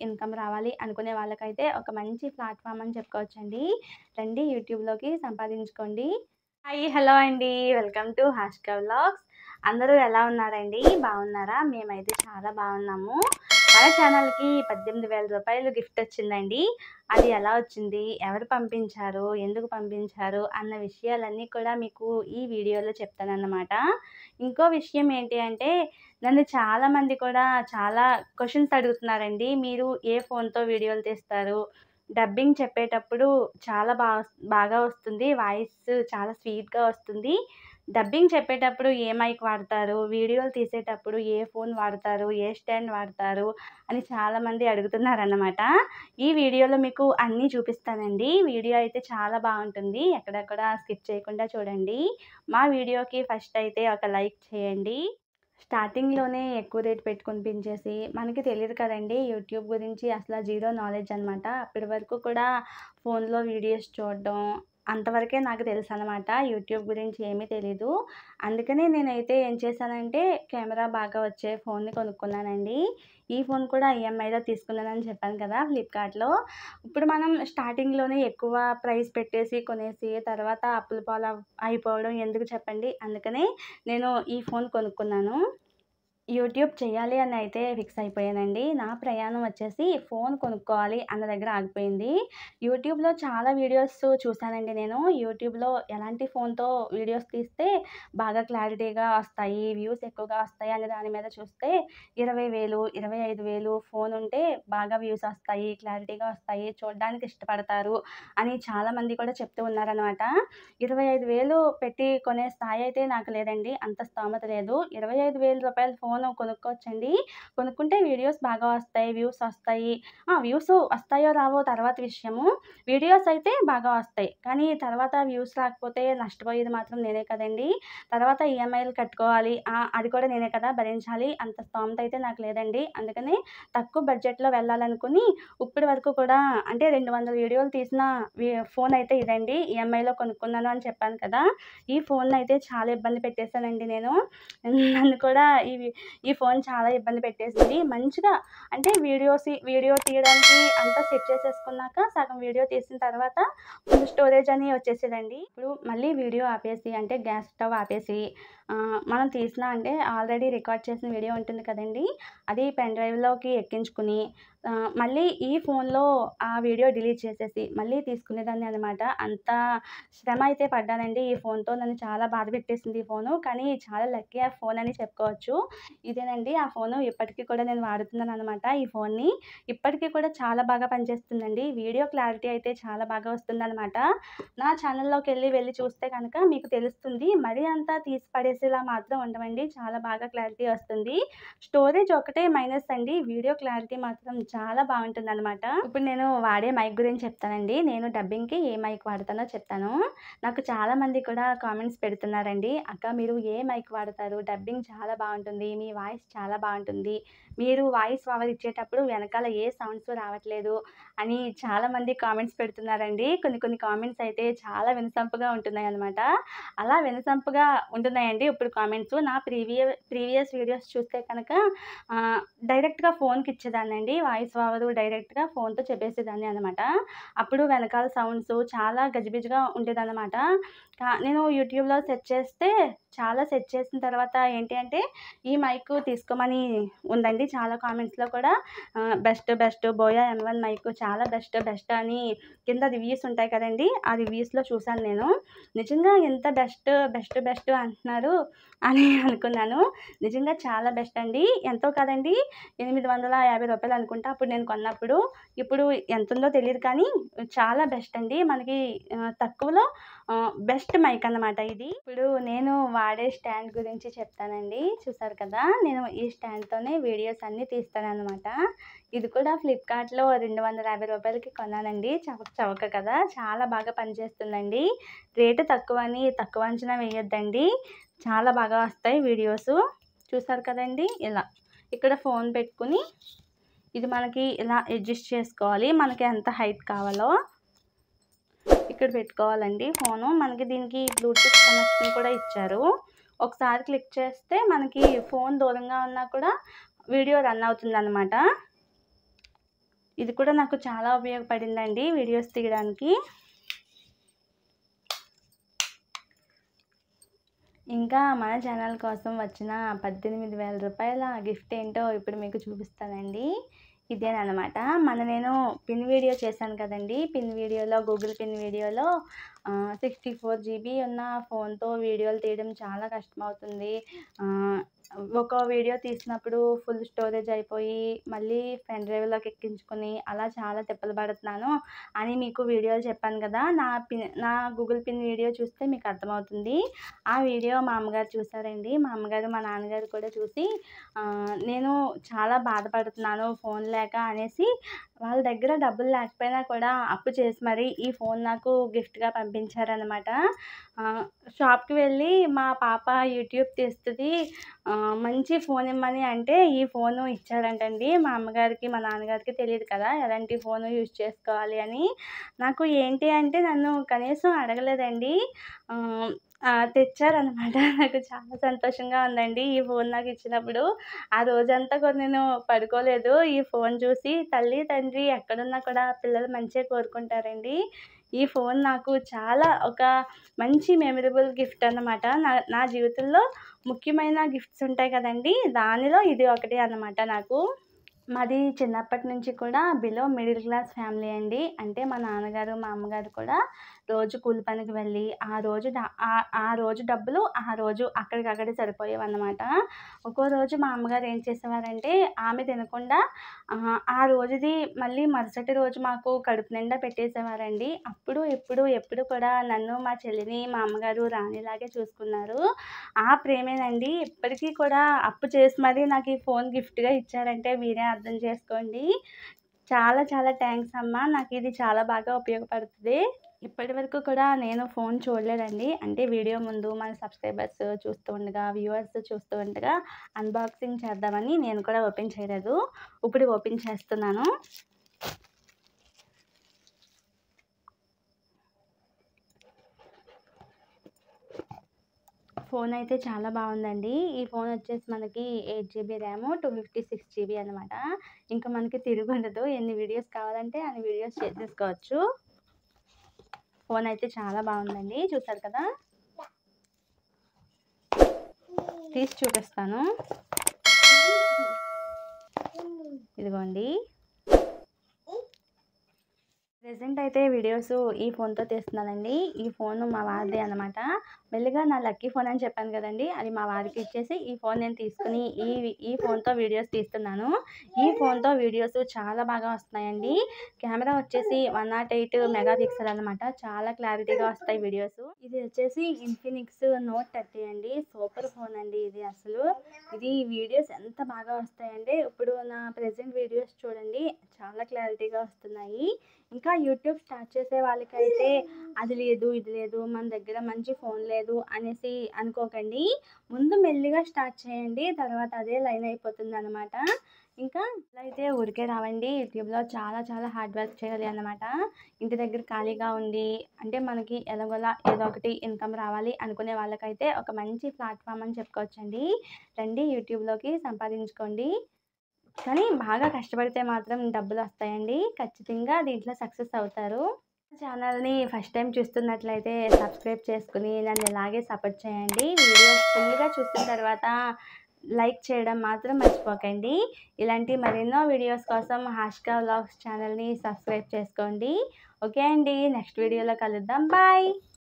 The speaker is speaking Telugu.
ఇన్కమ్ రావాలి అనుకునే వాళ్ళకైతే ఒక మంచి ప్లాట్‌ఫామ్ అని చెప్పుకోవచ్చండి. రండి యూట్యూబ్‌లోకి సంపాదించుకోండి. హాయ్! హలో అండి. Welcome to Hashka vlogs. అందరూ ఎలా ఉన్నారండి? బాగున్నారా? మేమైతే చాలా బాగున్నాము. మన ఛానల్‌కి రూ. 18,000 గిఫ్ట్ వచ్చిందండి. అది ఎలా వచ్చింది? ఎవరు పంపించారు? ఎందుకు పంపించారు? అన్న విషయాలన్నీ కూడా మీకు ఈ వీడియోలో చెప్తానన్నమాట. ఇంకో విషయం ఏంటి అంటే నన్ను చాలామంది కూడా చాలా క్వెషన్స్ అడుగుతున్నారండి. మీరు ఏ ఫోన్‌తో వీడియోలు తీస్తారు? డబ్బింగ్ చెప్పేటప్పుడు చాలా బాగా వస్తుంది. వాయిస్ చాలా స్వీట్‌గా వస్తుంది. డబ్బింగ్ చెప్పేటప్పుడు ఏ మైక్ వాడతారు? వీడియోలు తీసేటప్పుడు ఏ ఫోన్ వాడతారు? ఏ స్టాండ్ వాడతారు? అని చాలామంది అడుగుతున్నారన్నమాట. ఈ వీడియోలో మీకు అన్నీ చూపిస్తానండి. వీడియో అయితే చాలా బాగుంటుంది. ఎక్కడ కూడా స్కిప్ చేయకుండా చూడండి. మా వీడియోకి ఫస్ట్ అయితే ఒక లైక్ చేయండి. స్టార్టింగ్‌లోనే ఎక్కువ రేట్ పెట్టి కొనిపించేసి మనకి తెలీదు కదండీ! యూట్యూబ్ గురించి అసల జీరో నాలెడ్జ్ అనమాట. అప్పటి వరకు కూడా ఫోన్‌లో వీడియోస్ చూడడం అంతవరకే నాకు తెలుసనమాట. యూట్యూబ్ గురించి ఏమీ తెలీదు. అందుకనే నేనైతే ఏం చేశానంటే కెమెరా బాగా వచ్చే ఫోన్‌ని కొనుక్కున్నానండి. ఈ ఫోన్ కూడా ఈఎంఐలో తీసుకున్నానని చెప్పాను కదా! ఫ్లిప్‌కార్ట్‌లో. ఇప్పుడు మనం స్టార్టింగ్‌లోనే ఎక్కువ ప్రైస్ పెట్టేసి కొనేసి తర్వాత అప్పుల పాలు అయిపోవడం ఎందుకు చెప్పండి? అందుకనే నేను ఈ ఫోన్ కొనుక్కున్నాను. యూట్యూబ్ చేయాలి అని అయితే ఫిక్స్ అయిపోయానండి. నా ప్రయాణం వచ్చేసి ఫోన్ కొనుక్కోవాలి అన్న దగ్గర ఆగిపోయింది. యూట్యూబ్‌లో చాలా వీడియోస్ చూసానండి నేను. యూట్యూబ్‌లో ఎలాంటి ఫోన్‌తో వీడియోస్ తీస్తే బాగా క్లారిటీగా వస్తాయి, వ్యూస్ ఎక్కువగా వస్తాయి అనే దాని మీద చూస్తే 20,000, 25,000 ఫోన్ ఉంటే బాగా వ్యూస్ వస్తాయి, క్లారిటీగా వస్తాయి, చూడడానికి ఇష్టపడతారు అని చాలామంది కూడా చెప్తూ ఉన్నారనమాట. 25,000 పెట్టి కొనే స్థాయి అయితే నాకు లేదండి. అంత స్తోమత లేదు. రూ. 25,000 ఫోను కొనుక్కోవచ్చండి. కొనుక్కుంటే వీడియోస్ బాగా వస్తాయి, వ్యూస్ వస్తాయి. వ్యూస్ వస్తాయో రావో తర్వాత విషయము. వీడియోస్ అయితే బాగా వస్తాయి. కానీ తర్వాత వ్యూస్ రాకపోతే నష్టపోయేది మాత్రం నేనే కదండీ! తర్వాత ఈఎంఐలు కట్టుకోవాలి. అది కూడా నేనే కదా భరించాలి. అంత స్తోమత అయితే నాకు లేదండి. అందుకని తక్కువ బడ్జెట్‌లో వెళ్ళాలనుకుని ఇప్పటి వరకు కూడా అంటే 200 వీడియోలు తీసిన ఫోన్ అయితే ఇదండి. ఈఎంఐలో కొనుక్కున్నాను అని చెప్పాను కదా! ఈ ఫోన్‌నయితే చాలా ఇబ్బంది పెట్టేసానండి నేను. నన్ను కూడా ఈ ఫోన్ చాలా ఇబ్బంది పెట్టేసింది. మంచిగా అంటే వీడియో తీయడానికి అంతా సెట్ చేసేసుకున్నాక సగం వీడియో తీసిన తర్వాత ఫుల్ స్టోరేజ్ అని వచ్చేసేదండి. ఇప్పుడు మళ్ళీ వీడియో ఆపేసి అంటే గ్యాస్ స్టవ్ ఆపేసి మనం తీసిన అంటే ఆల్రెడీ రికార్డ్ చేసిన వీడియో ఉంటుంది కదండీ! అది పెన్ డ్రైవ్‌లోకి ఎక్కించుకుని మళ్ళీ ఈ ఫోన్‌లో ఆ వీడియో డిలీట్ చేసేసి మళ్ళీ తీసుకునేదాన్ని అనమాట. అంత శ్రమ అయితే పడ్డానండి ఈ ఫోన్‌తో. నన్ను చాలా బాధ పెట్టేసింది ఈ ఫోను. కానీ చాలా లక్కీ ఆ ఫోన్ అని చెప్పుకోవచ్చు. ఇదేనండి ఆ ఫోను. ఇప్పటికి కూడా నేను వాడుతున్నాననమాట ఈ ఫోన్‌ని. ఇప్పటికి కూడా చాలా బాగా పనిచేస్తుందండి. వీడియో క్లారిటీ అయితే చాలా బాగా వస్తుందనమాట. నా ఛానల్‌లోకెళ్ళి వెళ్లి చూస్తే గనక మీకు తెలుస్తుంది. మరీ అంత తీసి పడేసేలా మాత్రం ఉండవండి. చాలా బాగా క్లారిటీ వస్తుంది. స్టోరేజ్ ఒకటే మైనస్ అండి. వీడియో క్లారిటీ మాత్రం చాలా బావుంటుందనమాట. ఇప్పుడు నేను వాడే మైక్ గురించి చెప్తానండి. నేను డబ్బింగ్‌కి ఏ మైక్ వాడతానో చెప్తాను. నాకు చాలామంది కూడా కామెంట్స్ పెడుతున్నారండి. "అక్క మీరు ఏ మైక్ వాడతారు? డబ్బింగ్ చాలా బావుంటుంది. మీ వాయిస్ చాలా బావుంటుంది. మీరు వాయిస్ ఓవర్ ఇచ్చేటప్పుడు వెనకాల ఏ సౌండ్స్ రావట్లేదు" అని చాలామంది కామెంట్స్ పెడుతున్నారండి. కొన్ని కామెంట్స్ అయితే చాలా వినసొంపుగా ఉంటున్నాయనమాట. అలా వినసొంపుగా ఉంటున్నాయండి ఇప్పుడు కామెంట్స్. నా ప్రీవియస్ వీడియోస్ చూస్తే కనుక డైరెక్ట్‌గా ఫోన్‌కి ఇచ్చేదాన్నండి. వాయిస్ ఓవరు డైరెక్ట్‌గా ఫోన్‌తో చెప్పేసేదాన్ని అనమాట. అప్పుడు వెనకాల సౌండ్స్ చాలా గజిబిజిగా ఉండేదనమాట. నేను యూట్యూబ్‌లో సెర్చ్ చేసిన తర్వాత ఏంటి అంటే ఈ మైకు తీసుకోమని ఉందండి. చాలా కామెంట్స్‌లో కూడా బెస్ట్ బోయా M1 మైకు చాలా బెస్ట్ అని కింద రివ్యూస్ ఉంటాయి కదండీ! ఆ రివ్యూస్‌లో చూసాను నేను. నిజంగా ఇంత బెస్ట్ అంటున్నారు అని అనుకున్నాను. నిజంగా చాలా బెస్ట్ అండి. ఎంతో కాదండి రూ. 850 అనుకుంటా అప్పుడు నేను కొన్నప్పుడు. ఇప్పుడు ఎంతుందో తెలీదు కానీ చాలా బెస్ట్ అండి. మనకి తక్కువలో బెస్ట్ మైక్ అన్నమాట ఇది. ఇప్పుడు నేను వాడే స్టాండ్ గురించి చెప్తానండి. చూసారు కదా! నేను ఈ స్టాండ్‌తోనే వీడియోస్ అన్నీ తీస్తాననమాట. ఇది కూడా ఫ్లిప్‌కార్ట్‌లో రూ. 250కి కొన్నానండి. చవక కదా! చాలా బాగా పనిచేస్తుందండి. రేటు తక్కువని తక్కువ అంచనా వేయొద్దండి. చాలా బాగా వస్తాయి వీడియోసు. చూసారు కదండీ! ఇలా. ఇక్కడ ఫోన్ పెట్టుకొని ఇది మనకి ఇలా అడ్జస్ట్ చేసుకోవాలి. మనకి ఎంత హైట్ కావాలో ఇక్కడ పెట్టుకోవాలండి ఫోను. మనకి దీనికి బ్లూటూత్ కనెక్షన్ కూడా ఇచ్చారు. ఒకసారి క్లిక్ చేస్తే మనకి ఫోన్ దూరంగా ఉన్నా కూడా వీడియో రన్ అవుతుందనమాట. ఇది కూడా నాకు చాలా ఉపయోగపడిందండి వీడియోస్ తీయడానికి. ఇంకా మన ఛానల్ కోసం వచ్చిన 18,000 రూపాయల గిఫ్ట్ ఏంటో ఇప్పుడు మీకు చూపిస్తానండి. ఇదేననమాట. నేను పిన్ వీడియో చేశాను కదండీ! పిన్ వీడియోలో గూగుల్ పిన్ వీడియోలో 64 జీబీ ఉన్న ఫోన్‌తో వీడియోలు తీయడం చాలా కష్టమవుతుంది. ఒక వీడియో తీసినప్పుడు ఫుల్ స్టోరేజ్ అయిపోయి మళ్ళీ పెన్ డ్రైవ్‌లోకి ఎక్కించుకొని అలా చాలా తిప్పలు పడుతున్నాను అని మీకు వీడియోలో చెప్పాను కదా! నా గూగుల్ పిన్ వీడియో చూస్తే మీకు అర్థమవుతుంది. ఆ వీడియో మా అమ్మగారు చూసారండి. మా అమ్మగారు, మా నాన్నగారు కూడా చూసి నేను చాలా బాధపడుతున్నాను ఫోన్ లేక అనేసి వాళ్ళ దగ్గర డబ్బులు లేకపోయినా కూడా అప్పు చేసి మరీ ఈ ఫోన్ నాకు గిఫ్ట్‌గా పంపించారనమాట. షాప్‌కి వెళ్ళి మా పాప యూట్యూబ్ తీస్తది, మంచి ఫోన్ ఇమ్మని అంటే ఈ ఫోను ఇచ్చారంటండి. మా అమ్మగారికి, మా నాన్నగారికి తెలీదు కదా! ఎలాంటి ఫోను యూజ్ చేసుకోవాలి అని. నాకు ఏంటి అంటే నన్ను కనీసం అడగలేదండి. తెచ్చారనమాట. నాకు చాలా సంతోషంగా ఉందండి ఈ ఫోన్ నాకిచ్చినప్పుడు. ఆ రోజంతా కూడా నేను పడుకోలేదు. ఈ ఫోన్ చూసి తల్లి, తండ్రి ఎక్కడున్నా కూడా పిల్లలు మంచే కోరుకుంటారండి. ఈ ఫోన్ నాకు చాలా ఒక మంచి మెమరబుల్ గిఫ్ట్ అన్నమాట. నా నా జీవితంలో ముఖ్యమైన గిఫ్ట్స్ ఉంటాయి కదండీ! దానిలో ఇది ఒకటి అన్నమాట నాకు. మాది చిన్నప్పటి నుంచి కూడా బిలో మిడిల్ క్లాస్ ఫ్యామిలీ అండి. అంటే మా నాన్నగారు, మా అమ్మగారు కూడా రోజు కూలి పనికి వెళ్ళి ఆ రోజు డబ్బులు ఆ రోజు అక్కడికక్కడే సరిపోయేవన్నమాట. ఒక్కో రోజు మా అమ్మగారు ఏం చేసేవారంటే ఆమె తినకుండా ఆ రోజుది మళ్ళీ మరుసటి రోజు మాకు కడుపు నిండా పెట్టేసేవారండి. ఎప్పుడు కూడా నన్ను, మా చెల్లిని మా అమ్మగారు రాణిలాగే చూసుకున్నారు. ఆ ప్రేమేనండి ఇప్పటికీ కూడా అప్పు చేసి మరీ నాకు ఈ ఫోన్ గిఫ్ట్‌గా ఇచ్చారంటే మీరే అర్థం చేసుకోండి. చాలా చాలా థ్యాంక్స్ అమ్మా! నాకిది చాలా బాగా ఉపయోగపడుతది. ఇప్పటివరకు కూడా నేను ఫోన్ చూడలేదండి. అంటే వీడియో ముందు మన సబ్‌స్క్రైబర్స్ చూస్తూ ఉండగా, వ్యూవర్స్ చూస్తూ ఉండగా అన్బాక్సింగ్ చేద్దామని నేను కూడా ఓపెన్ చేయలేదు. ఇప్పుడు ఓపెన్ చేస్తున్నాను. ఫోన్ అయితే చాలా బాగుందండి. ఈ ఫోన్ వచ్చేసి మనకి 8 జీబీ ర్యామ్, 256 జీబీ అనమాట. ఇంకా మనకి తిరుగుండదు. ఎన్ని వీడియోస్ కావాలంటే అన్ని వీడియోస్ చేసేసుకోవచ్చు. ఫోన్ అయితే చాలా బాగుందండి. చూసారు కదా! తీసి చూపిస్తాను. ఇదిగోండి. ప్రెజెంట్ అయితే వీడియోస్ ఈ ఫోన్‌తో తీస్తున్నానండి. ఈ ఫోను మా వారిదే అనమాట. మెల్లిగా నా లక్కీ ఫోన్ అని చెప్పాను కదండీ! అది మా వారికి ఇచ్చేసి ఈ ఫోన్ నేను తీసుకొని ఈ ఫోన్‌తో వీడియోస్ తీస్తున్నాను. ఈ ఫోన్‌తో వీడియోస్ చాలా బాగా వస్తున్నాయండి. కెమెరా వచ్చేసి 108 మెగా పిక్సెల్ అనమాట. చాలా క్లారిటీగా వస్తాయి వీడియోస్. ఇది వచ్చేసి ఇన్ఫినిక్స్ నోట్ 30 అండి. సూపర్ ఫోన్ అండి ఇది అసలు. ఇది వీడియోస్ ఎంత బాగా వస్తాయంటే ఇప్పుడు నా ప్రెజెంట్ వీడియోస్ చూడండి చాలా క్లారిటీగా వస్తున్నాయి. ఇంకా యూట్యూబ్ స్టార్ట్ చేసే వాళ్ళకైతే అది లేదు, ఇది లేదు, మన దగ్గర మంచి ఫోన్ లేదు అనేసి అనుకోకండి. ముందు మెల్లిగా స్టార్ట్ చేయండి. తర్వాత అదే లైన్ అయిపోతుందనమాట. ఇంకా ఇలా అయితే ఊరికే రావండి. యూట్యూబ్‌లో చాలా చాలా హార్డ్ వర్క్ చేయాలి అన్నమాట. ఇంటి దగ్గర ఖాళీగా ఉండి అంటే మనకి ఎలాగోలా ఏదో ఒకటి ఇన్‌కమ్ రావాలి అనుకునే వాళ్ళకైతే ఒక మంచి ప్లాట్‌ఫామ్ అని చెప్పుకోవచ్చండి. రండి యూట్యూబ్‌లోకి సంపాదించుకోండి. కానీ బాగా కష్టపడితే మాత్రం డబ్బులొస్తాయండి. ఖచ్చితంగా దీంట్లో సక్సెస్ అవుతారు. ఛానల్‌ని ఫస్ట్ టైం చూస్తున్నట్లయితే సబ్స్క్రైబ్ చేసుకొని నన్ను ఇలాగే సపోర్ట్ చేయండి. వీడియో ఫుల్‌గా చూసిన తర్వాత లైక్ చేయడం మాత్రం మర్చిపోకండి. ఇలాంటి మరెన్నో వీడియోస్ కోసం హాష్కా వ్లాగ్స్ ఛానల్‌ని సబ్స్క్రైబ్ చేసుకోండి. ఓకే అండి. నెక్స్ట్ వీడియోలో కలుద్దాం. బాయ్.